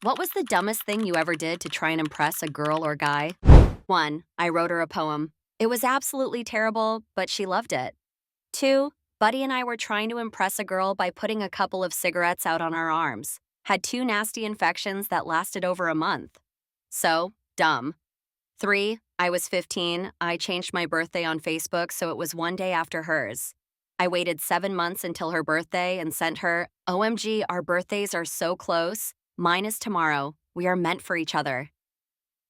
What was the dumbest thing you ever did to try and impress a girl or guy? 1. I wrote her a poem. It was absolutely terrible, but she loved it. 2. Buddy and I were trying to impress a girl by putting a couple of cigarettes out on our arms. Had two nasty infections that lasted over a month. So, dumb. 3. I was 15. I changed my birthday on Facebook so it was one day after hers. I waited 7 months until her birthday and sent her, OMG, our birthdays are so close. Mine is tomorrow. We are meant for each other.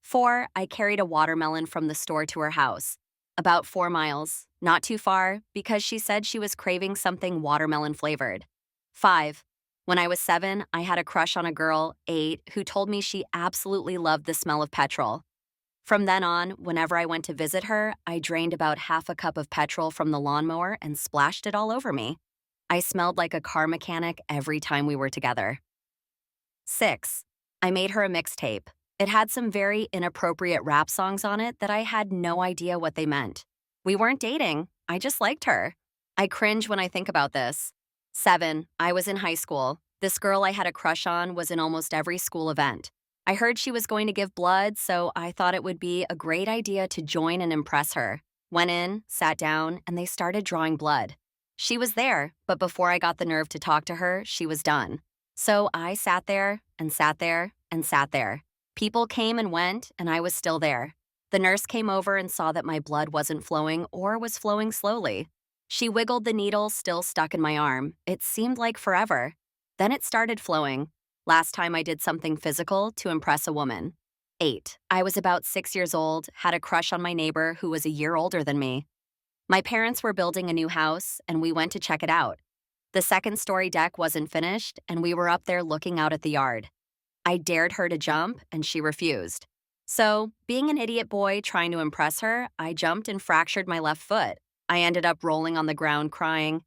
4. I carried a watermelon from the store to her house. About 4 miles. Not too far, because she said she was craving something watermelon flavored. 5. When I was 7, I had a crush on a girl, 8, who told me she absolutely loved the smell of petrol. From then on, whenever I went to visit her, I drained about half a cup of petrol from the lawnmower and splashed it all over me. I smelled like a car mechanic every time we were together. 6. I made her a mixtape. It had some very inappropriate rap songs on it that I had no idea what they meant. We weren't dating. I just liked her. I cringe when I think about this. 7. I was in high school. This girl I had a crush on was in almost every school event. I heard she was going to give blood, so I thought it would be a great idea to join and impress her. Went in, sat down, and they started drawing blood. She was there, but before I got the nerve to talk to her, she was done. So I sat there and sat there and sat there. People came and went, and I was still there. The nurse came over and saw that my blood wasn't flowing or was flowing slowly. She wiggled the needle still stuck in my arm. It seemed like forever. Then it started flowing. Last time I did something physical to impress a woman. 8. I was about 6 years old, had a crush on my neighbor who was a year older than me. My parents were building a new house, and we went to check it out. The second-story deck wasn't finished, and we were up there looking out at the yard. I dared her to jump, and she refused. So, being an idiot boy trying to impress her, I jumped and fractured my left foot. I ended up rolling on the ground crying.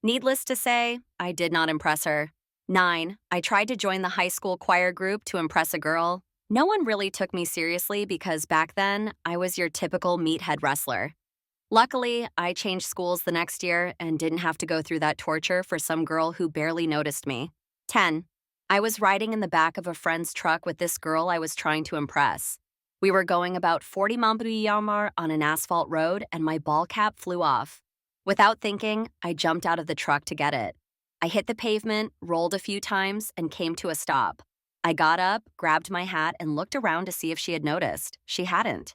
Needless to say, I did not impress her. 9. I tried to join the high school choir group to impress a girl. No one really took me seriously because back then, I was your typical meathead wrestler. Luckily, I changed schools the next year and didn't have to go through that torture for some girl who barely noticed me. 10. I was riding in the back of a friend's truck with this girl I was trying to impress. We were going about 40 mph on an asphalt road and my ball cap flew off. Without thinking, I jumped out of the truck to get it. I hit the pavement, rolled a few times, and came to a stop. I got up, grabbed my hat, and looked around to see if she had noticed. She hadn't.